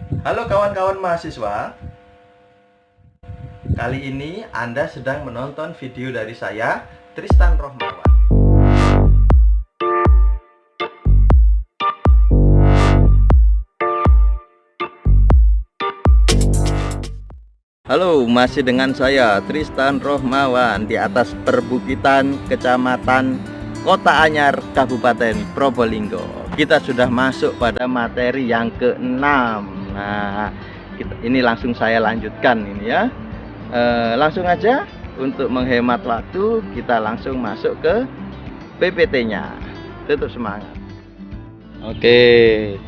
Halo kawan-kawan mahasiswa. Kali ini Anda sedang menonton video dari saya, Tristan Rohmawan. Halo, masih dengan saya Tristan Rohmawan di atas perbukitan Kecamatan Kota Anyar, Kabupaten Probolinggo. Kita sudah masuk pada materi yang ke-6. Nah, ini langsung saya lanjutkan ini ya. Langsung aja untuk menghemat waktu, kita langsung masuk ke PPT-nya. Tetap semangat. Oke,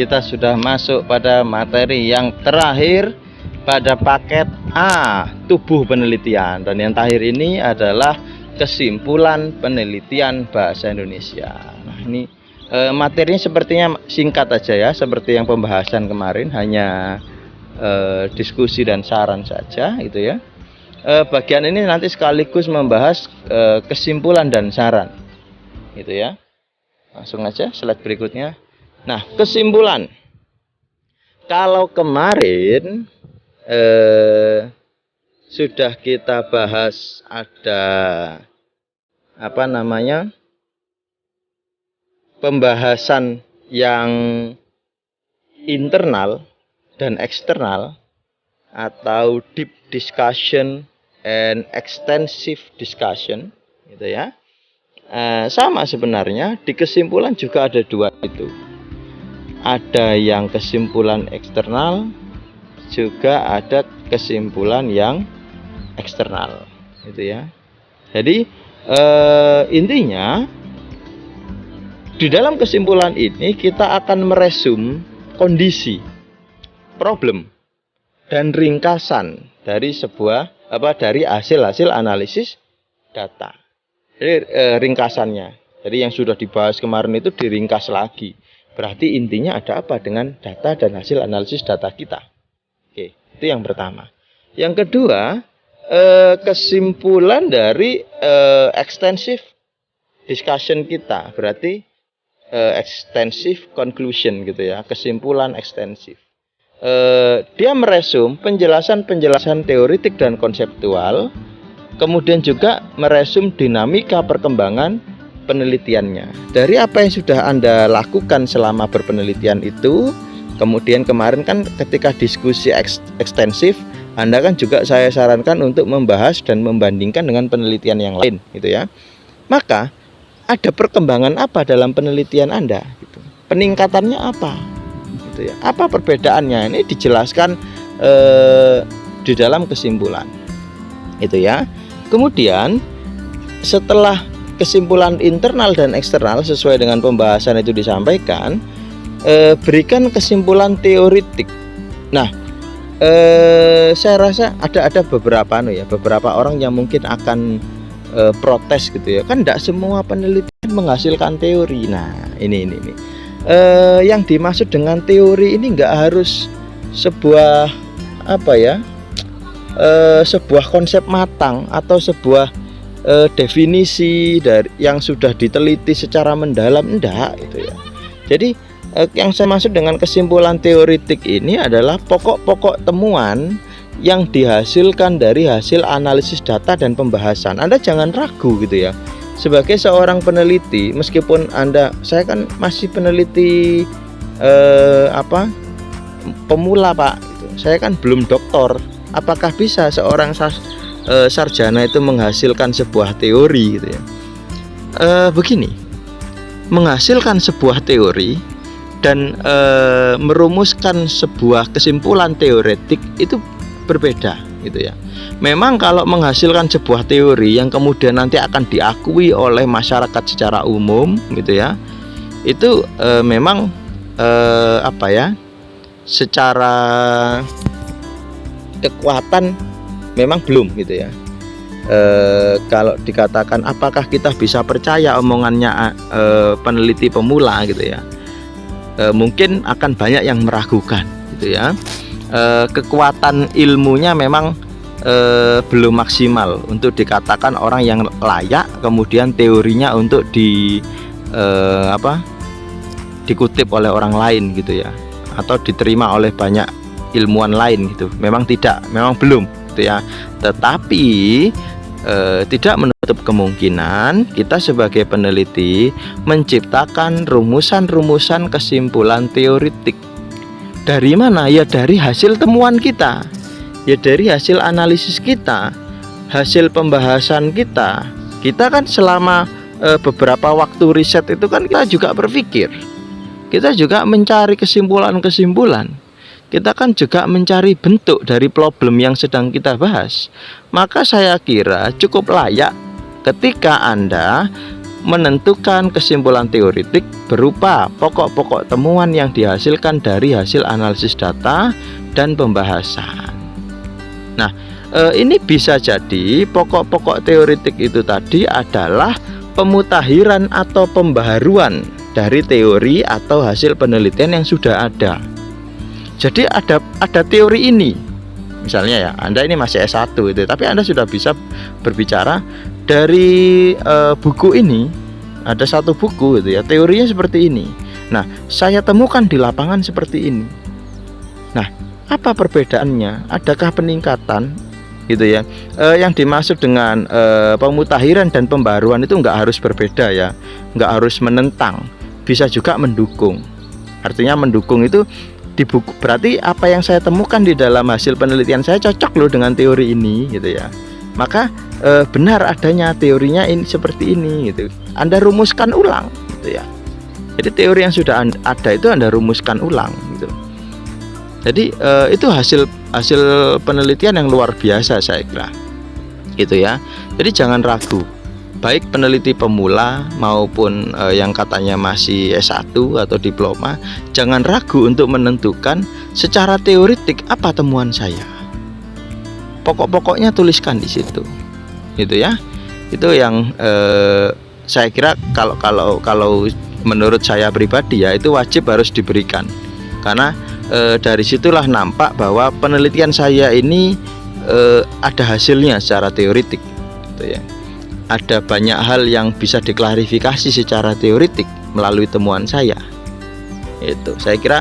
kita sudah masuk pada materi yang terakhir pada paket A, tubuh penelitian, dan yang terakhir ini adalah kesimpulan penelitian bahasa Indonesia. Nah, ini materinya sepertinya singkat aja ya, seperti yang pembahasan kemarin, hanya diskusi dan saran saja gitu ya. Bagian ini nanti sekaligus membahas kesimpulan dan saran gitu ya. Langsung aja slide berikutnya. Nah, kesimpulan. Kalau kemarin sudah kita bahas ada pembahasan yang internal dan eksternal atau deep discussion and extensive discussion gitu ya. Sama sebenarnya di kesimpulan juga ada dua itu. Ada yang kesimpulan eksternal, juga ada kesimpulan yang eksternal gitu ya. Jadi intinya di dalam kesimpulan ini kita akan meresum kondisi, problem, dan ringkasan dari dari hasil analisis data. Jadi ringkasannya. Jadi yang sudah dibahas kemarin itu diringkas lagi. Berarti intinya ada apa dengan data dan hasil analisis data kita. Oke, itu yang pertama. Yang kedua, kesimpulan dari extensive discussion kita. Berarti extensive conclusion gitu ya, kesimpulan ekstensif. Dia meresum penjelasan-penjelasan teoritik dan konseptual, kemudian juga meresum dinamika perkembangan penelitiannya. Dari apa yang sudah Anda lakukan selama berpenelitian itu, kemudian kemarin kan ketika diskusi ekstensif, Anda kan juga saya sarankan untuk membahas dan membandingkan dengan penelitian yang lain gitu ya. Maka ada perkembangan apa dalam penelitian Anda gitu. Peningkatannya apa gitu ya. Apa perbedaannya? Ini dijelaskan di dalam kesimpulan itu ya. Kemudian setelah kesimpulan internal dan eksternal sesuai dengan pembahasan itu disampaikan, berikan kesimpulan teoritik. Nah, saya rasa ada beberapa orang yang mungkin akan protes gitu ya, kan tidak semua penelitian menghasilkan teori. Nah, ini yang dimaksud dengan teori ini nggak harus sebuah sebuah konsep matang atau sebuah definisi dari yang sudah diteliti secara mendalam, enggak gitu ya. Jadi yang saya maksud dengan kesimpulan teoritik ini adalah pokok-pokok temuan yang dihasilkan dari hasil analisis data dan pembahasan. Anda jangan ragu gitu ya. Sebagai seorang peneliti, meskipun saya kan masih peneliti pemula Pak gitu. Saya kan belum doktor. Apakah bisa seorang sarjana itu menghasilkan sebuah teori gitu ya? Begini, menghasilkan sebuah teori dan merumuskan sebuah kesimpulan teoretik itu berbeda gitu ya. Memang kalau menghasilkan sebuah teori yang kemudian nanti akan diakui oleh masyarakat secara umum gitu ya, itu memang secara kekuatan memang belum gitu ya. Kalau dikatakan apakah kita bisa percaya omongannya peneliti pemula gitu ya, mungkin akan banyak yang meragukan gitu ya. Kekuatan ilmunya memang belum maksimal untuk dikatakan orang yang layak kemudian teorinya untuk dikutip oleh orang lain gitu ya, atau diterima oleh banyak ilmuwan lain gitu. Memang belum gitu ya. Tetapi tidak menutup kemungkinan kita sebagai peneliti menciptakan rumusan-rumusan kesimpulan teoritik. Dari mana? Ya dari hasil temuan kita, ya dari hasil analisis kita, hasil pembahasan kita. Kita kan selama beberapa waktu riset itu kan kita juga berpikir, kita juga mencari kesimpulan-kesimpulan. Kita kan juga mencari bentuk dari problem yang sedang kita bahas. Maka saya kira cukup layak ketika Anda menentukan kesimpulan teoritik berupa pokok-pokok temuan yang dihasilkan dari hasil analisis data dan pembahasan. Nah, ini bisa jadi pokok-pokok teoritik itu tadi adalah pemutakhiran atau pembaharuan dari teori atau hasil penelitian yang sudah ada. Jadi ada teori ini, misalnya ya, Anda ini masih S1 itu, tapi Anda sudah bisa berbicara dari buku ini. Ada satu buku itu ya, teorinya seperti ini. Nah, saya temukan di lapangan seperti ini. Nah, apa perbedaannya? Adakah peningkatan gitu ya? Yang dimaksud dengan pemutakhiran dan pembaruan itu nggak harus berbeda ya, nggak harus menentang, bisa juga mendukung. Artinya mendukung itu di buku, berarti apa yang saya temukan di dalam hasil penelitian saya cocok loh dengan teori ini gitu ya. Maka benar adanya teorinya ini seperti ini gitu. Anda rumuskan ulang gitu ya. Jadi teori yang sudah ada itu Anda rumuskan ulang gitu. Jadi itu hasil penelitian yang luar biasa saya kira. Gitu ya. Jadi jangan ragu. Baik peneliti pemula maupun yang katanya masih S1 atau diploma, jangan ragu untuk menentukan secara teoritik apa temuan saya. Pokok-pokoknya tuliskan di situ, gitu ya. Itu yang saya kira kalau menurut saya pribadi ya, itu wajib harus diberikan, karena dari situlah nampak bahwa penelitian saya ini ada hasilnya secara teoritik, gitu ya. Ada banyak hal yang bisa diklarifikasi secara teoritik melalui temuan saya. Itu saya kira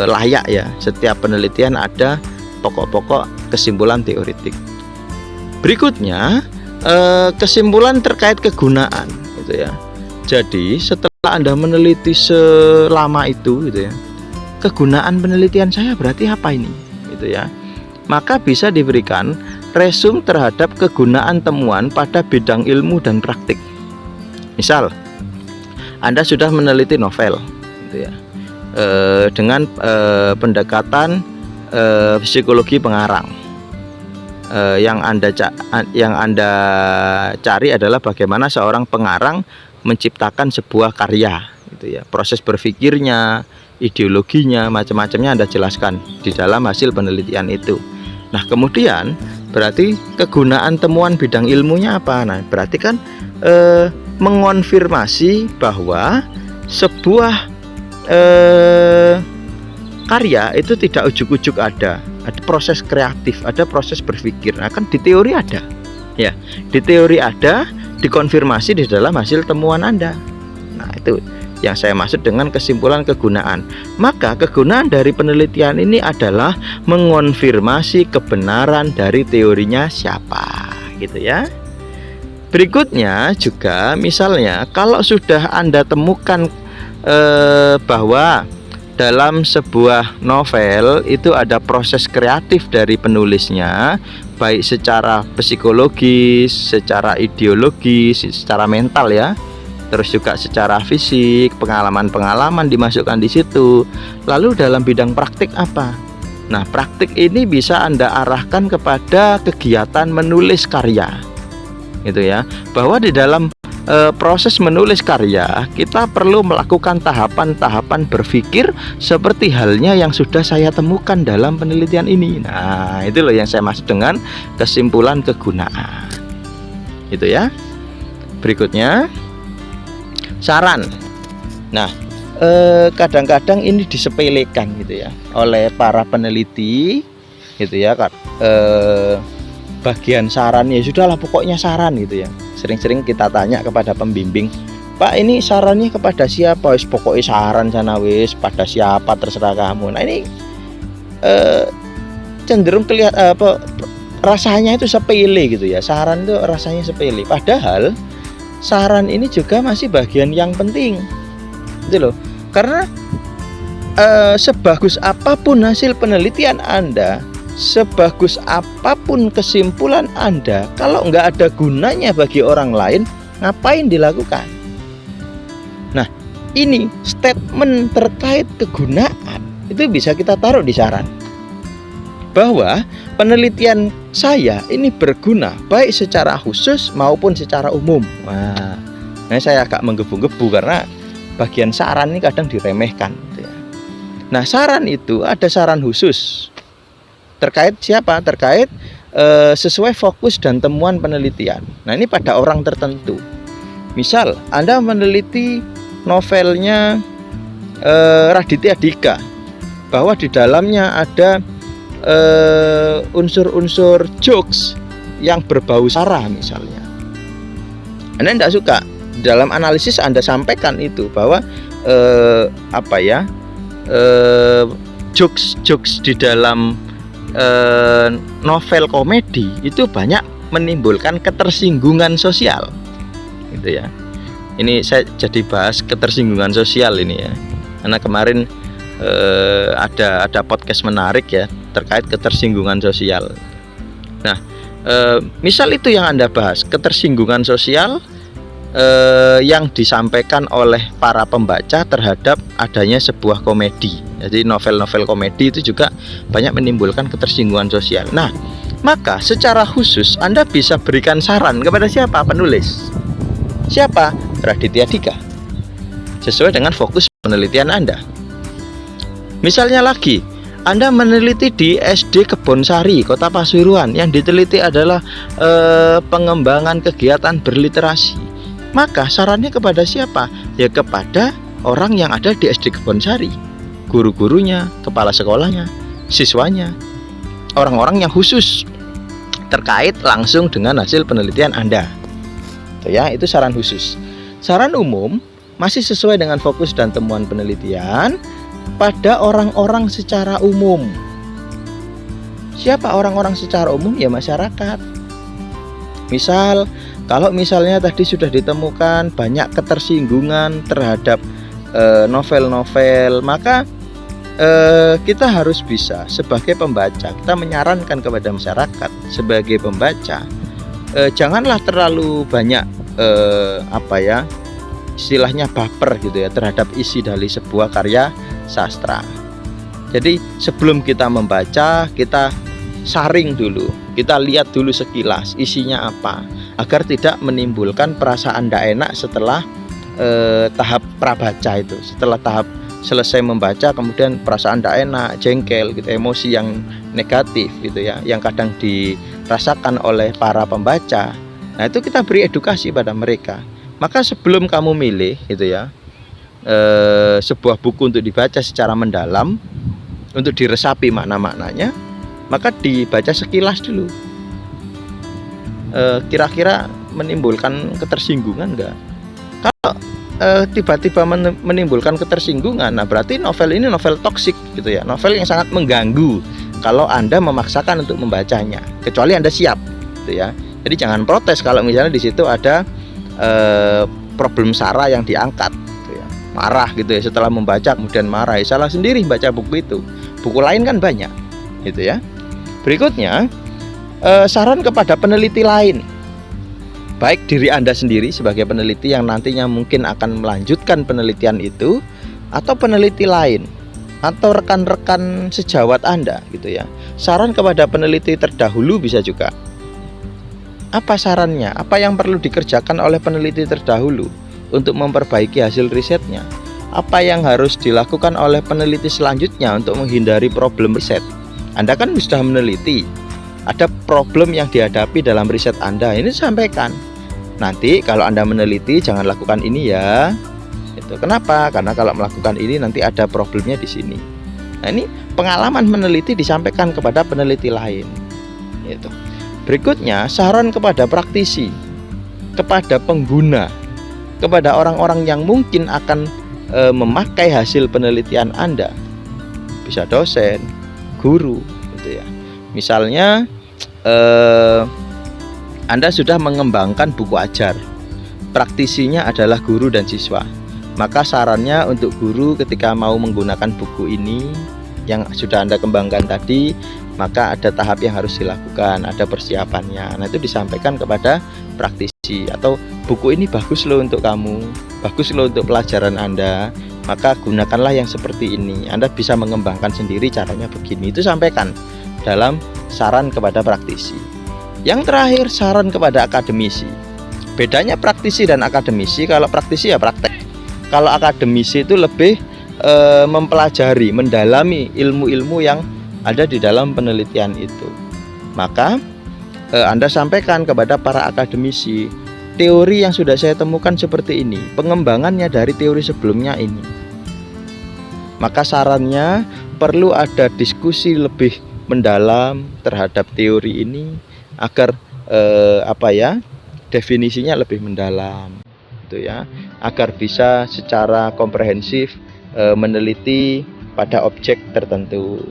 layak ya, setiap penelitian ada pokok-pokok kesimpulan teoritik. Berikutnya kesimpulan terkait kegunaan gitu ya. Jadi setelah Anda meneliti selama itu gitu ya, kegunaan penelitian saya berarti apa ini gitu ya. Maka bisa diberikan resum terhadap kegunaan temuan pada bidang ilmu dan praktik. Misal, Anda sudah meneliti novel, gitu ya, dengan pendekatan psikologi pengarang. Yang Anda cari adalah bagaimana seorang pengarang menciptakan sebuah karya, gitu ya. Proses berpikirnya, ideologinya, macam-macamnya Anda jelaskan di dalam hasil penelitian itu. Nah, kemudian berarti kegunaan temuan bidang ilmunya apa? Nah, berarti kan mengonfirmasi bahwa sebuah karya itu tidak ujuk-ujuk ada proses kreatif, ada proses berpikir. Nah, kan di teori ada, ya, di teori ada, dikonfirmasi di dalam hasil temuan Anda. Nah, itu yang saya maksud dengan kesimpulan kegunaan. Maka kegunaan dari penelitian ini adalah mengonfirmasi kebenaran dari teorinya siapa, gitu ya. Berikutnya juga misalnya kalau sudah Anda temukan bahwa dalam sebuah novel itu ada proses kreatif dari penulisnya, baik secara psikologis, secara ideologis, secara mental ya, terus juga secara fisik, pengalaman-pengalaman dimasukkan di situ. Lalu dalam bidang praktik apa? Nah, praktik ini bisa Anda arahkan kepada kegiatan menulis karya, gitu ya. Bahwa di dalam proses menulis karya kita perlu melakukan tahapan-tahapan berpikir seperti halnya yang sudah saya temukan dalam penelitian ini. Nah, itu loh yang saya maksud dengan kesimpulan kegunaan, gitu ya. Berikutnya saran. Nah, kadang-kadang ini disepelekan gitu ya oleh para peneliti, gitu ya. Bagian saran ya sudahlah, pokoknya saran gitu ya. Sering-sering kita tanya kepada pembimbing, Pak, ini sarannya kepada siapa? Wis pokoknya saran sana, wis pada siapa terserah kamu. Nah, ini eh, cenderung rasanya itu sepele gitu ya. Saran itu rasanya sepele, padahal saran ini juga masih bagian yang penting gitu loh. Karena sebagus apapun hasil penelitian Anda, sebagus apapun kesimpulan Anda, kalau nggak ada gunanya bagi orang lain, ngapain dilakukan? Nah, ini statement terkait kegunaan itu bisa kita taruh di saran, bahwa penelitian saya ini berguna baik secara khusus maupun secara umum. Nah, saya agak menggebu-gebu karena bagian saran ini kadang diremehkan gitu ya. Nah, saran itu ada saran khusus terkait siapa? Terkait sesuai fokus dan temuan penelitian. Nah, ini pada orang tertentu. Misal Anda meneliti novelnya Raditya Dika, bahwa di dalamnya ada unsur-unsur jokes yang berbau sara misalnya. Anda tidak suka, dalam analisis Anda sampaikan itu bahwa jokes di dalam novel komedi itu banyak menimbulkan ketersinggungan sosial gitu ya. Ini saya jadi bahas ketersinggungan sosial ini ya, karena kemarin ada podcast menarik ya terkait ketersinggungan sosial. Nah, misal itu yang Anda bahas, ketersinggungan sosial yang disampaikan oleh para pembaca terhadap adanya sebuah komedi. Jadi novel-novel komedi itu juga banyak menimbulkan ketersinggungan sosial. Nah, maka secara khusus Anda bisa berikan saran kepada siapa? Penulis. Siapa? Raditya Dika. Sesuai dengan fokus penelitian Anda. Misalnya lagi, Anda meneliti di SD Kebonsari, Kota Pasuruan, yang diteliti adalah pengembangan kegiatan berliterasi. Maka sarannya kepada siapa? Ya kepada orang yang ada di SD Kebonsari, guru-gurunya, kepala sekolahnya, siswanya, orang-orang yang khusus terkait langsung dengan hasil penelitian Anda. Ya, itu saran khusus. Saran umum masih sesuai dengan fokus dan temuan penelitian pada orang-orang secara umum. Siapa orang-orang secara umum? Ya masyarakat. Misal, kalau misalnya tadi sudah ditemukan banyak ketersinggungan terhadap novel-novel, maka kita harus bisa sebagai pembaca, kita menyarankan kepada masyarakat sebagai pembaca, janganlah terlalu banyak istilahnya baper gitu ya terhadap isi dari sebuah karya sastra. Jadi sebelum kita membaca, kita saring dulu, kita lihat dulu sekilas isinya apa, agar tidak menimbulkan perasaan tidak enak setelah tahap prabaca itu. Setelah tahap selesai membaca, kemudian perasaan tidak enak, jengkel gitu, emosi yang negatif gitu ya, yang kadang dirasakan oleh para pembaca. Nah, itu kita beri edukasi pada mereka. Maka sebelum kamu milih gitu ya, sebuah buku untuk dibaca secara mendalam, untuk diresapi makna-maknanya, maka dibaca sekilas dulu. Kira-kira menimbulkan ketersinggungan enggak? Kalau tiba-tiba menimbulkan ketersinggungan, nah berarti novel ini novel toksik gitu ya, novel yang sangat mengganggu kalau Anda memaksakan untuk membacanya, kecuali Anda siap gitu ya. Jadi jangan protes kalau misalnya di situ ada problem sara yang diangkat gitu ya. Marah gitu ya, setelah membaca kemudian marah, ya salah sendiri baca buku itu. Buku lain kan banyak gitu ya. Berikutnya, saran kepada peneliti lain, baik diri Anda sendiri sebagai peneliti yang nantinya mungkin akan melanjutkan penelitian itu, atau peneliti lain, atau rekan-rekan sejawat Anda gitu ya. Saran kepada peneliti terdahulu bisa juga. Apa sarannya? Apa yang perlu dikerjakan oleh peneliti terdahulu untuk memperbaiki hasil risetnya? Apa yang harus dilakukan oleh peneliti selanjutnya untuk menghindari problem riset? Anda kan sudah meneliti, ada problem yang dihadapi dalam riset Anda, ini sampaikan. Nanti kalau Anda meneliti jangan lakukan ini ya. Itu kenapa? Karena kalau melakukan ini nanti ada problemnya di sini. Nah, ini pengalaman meneliti disampaikan kepada peneliti lain. Itu. Berikutnya, saran kepada praktisi, kepada pengguna, kepada orang-orang yang mungkin akan memakai hasil penelitian Anda. Bisa dosen, guru gitu ya. Misalnya Anda sudah mengembangkan buku ajar, praktisinya adalah guru dan siswa, maka sarannya untuk guru ketika mau menggunakan buku ini yang sudah Anda kembangkan tadi, maka ada tahap yang harus dilakukan, ada persiapannya. Nah, itu disampaikan kepada praktisi, atau buku ini bagus loh untuk kamu, bagus loh untuk pelajaran Anda, maka gunakanlah yang seperti ini. Anda bisa mengembangkan sendiri, caranya begini. Itu sampaikan dalam saran kepada praktisi. Yang terakhir, saran kepada akademisi. Bedanya praktisi dan akademisi, kalau praktisi ya praktek. Kalau akademisi itu lebih mempelajari, mendalami ilmu-ilmu yang ada di dalam penelitian itu. Maka Anda sampaikan kepada para akademisi, teori yang sudah saya temukan seperti ini, pengembangannya dari teori sebelumnya ini. Maka sarannya perlu ada diskusi lebih mendalam terhadap teori ini agar definisinya lebih mendalam, gitu ya, agar bisa secara komprehensif meneliti pada objek tertentu,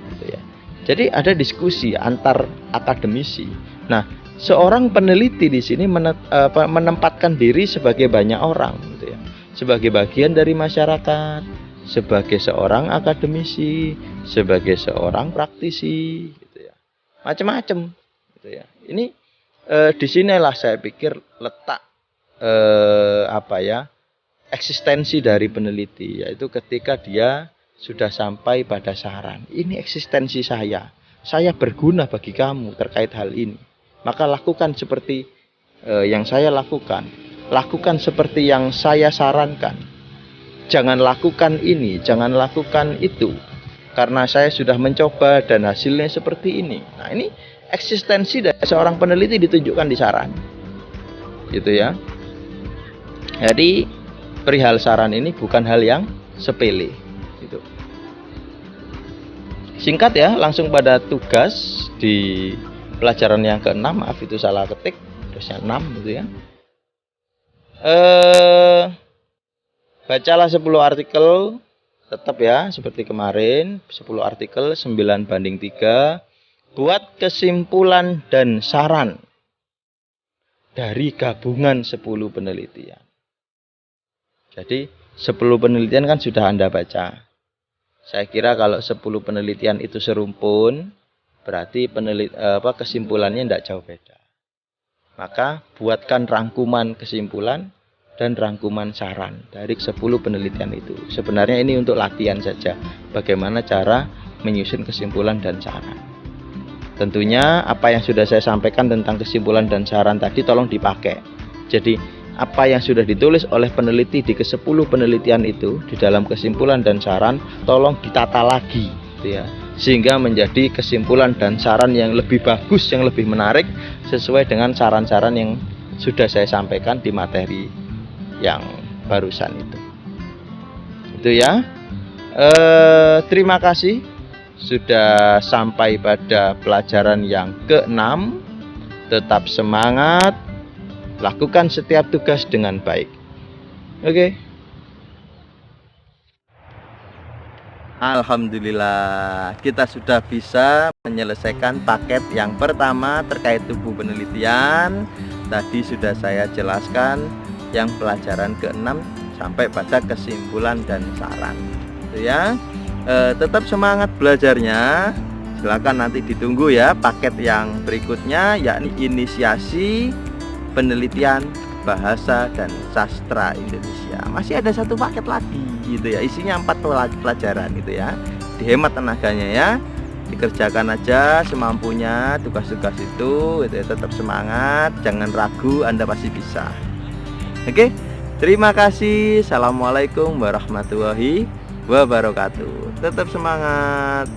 gitu ya. Jadi ada diskusi antar akademisi. Nah, seorang peneliti di sini menempatkan diri sebagai banyak orang, gitu ya, sebagai bagian dari masyarakat, sebagai seorang akademisi, sebagai seorang praktisi, gitu ya, macam-macam, gitu ya. Ini disinilah saya pikir letak eksistensi dari peneliti, yaitu ketika dia sudah sampai pada saran, ini eksistensi saya berguna bagi kamu terkait hal ini, maka lakukan seperti yang saya lakukan seperti yang saya sarankan, jangan lakukan ini, jangan lakukan itu, karena saya sudah mencoba dan hasilnya seperti ini. Nah, ini eksistensi dari seorang peneliti ditunjukkan di saran, gitu ya. Jadi perihal saran ini bukan hal yang sepele, gitu. Singkat ya, langsung pada tugas di pelajaran yang ke-6. Maaf itu salah ketik, terusnya 6 gitu ya. Bacalah 10 artikel, tetap ya seperti kemarin, 10 artikel 9:3. Buat kesimpulan dan saran dari gabungan 10 penelitian. Jadi 10 penelitian kan sudah Anda baca. Saya kira kalau 10 penelitian itu serumpun, berarti kesimpulannya tidak jauh beda. Maka buatkan rangkuman kesimpulan dan rangkuman saran dari 10 penelitian itu. Sebenarnya ini untuk latihan saja, bagaimana cara menyusun kesimpulan dan saran. Tentunya apa yang sudah saya sampaikan tentang kesimpulan dan saran tadi tolong dipakai. Jadi apa yang sudah ditulis oleh peneliti di ke-10 penelitian itu di dalam kesimpulan dan saran tolong ditata lagi, gitu ya, sehingga menjadi kesimpulan dan saran yang lebih bagus, yang lebih menarik sesuai dengan saran-saran yang sudah saya sampaikan di materi yang barusan itu. Itu ya. Terima kasih sudah sampai pada pelajaran yang ke-6. Tetap semangat, lakukan setiap tugas dengan baik. Oke. Alhamdulillah, kita sudah bisa menyelesaikan paket yang pertama terkait tubuh penelitian. Tadi sudah saya jelaskan yang pelajaran ke-6 sampai pada kesimpulan dan saran, gitu ya. Tetap semangat belajarnya. Silakan nanti ditunggu ya paket yang berikutnya, yakni inisiasi penelitian bahasa dan sastra Indonesia. Masih ada 1 paket lagi, gitu ya. Isinya 4 pelajaran, gitu ya. Dihemat tenaganya ya. Dikerjakan aja semampunya tugas-tugas itu, gitu ya. Tetap semangat, jangan ragu, Anda pasti bisa. Oke. Terima kasih. Assalamualaikum warahmatullahi wabarakatuh. Tetap semangat.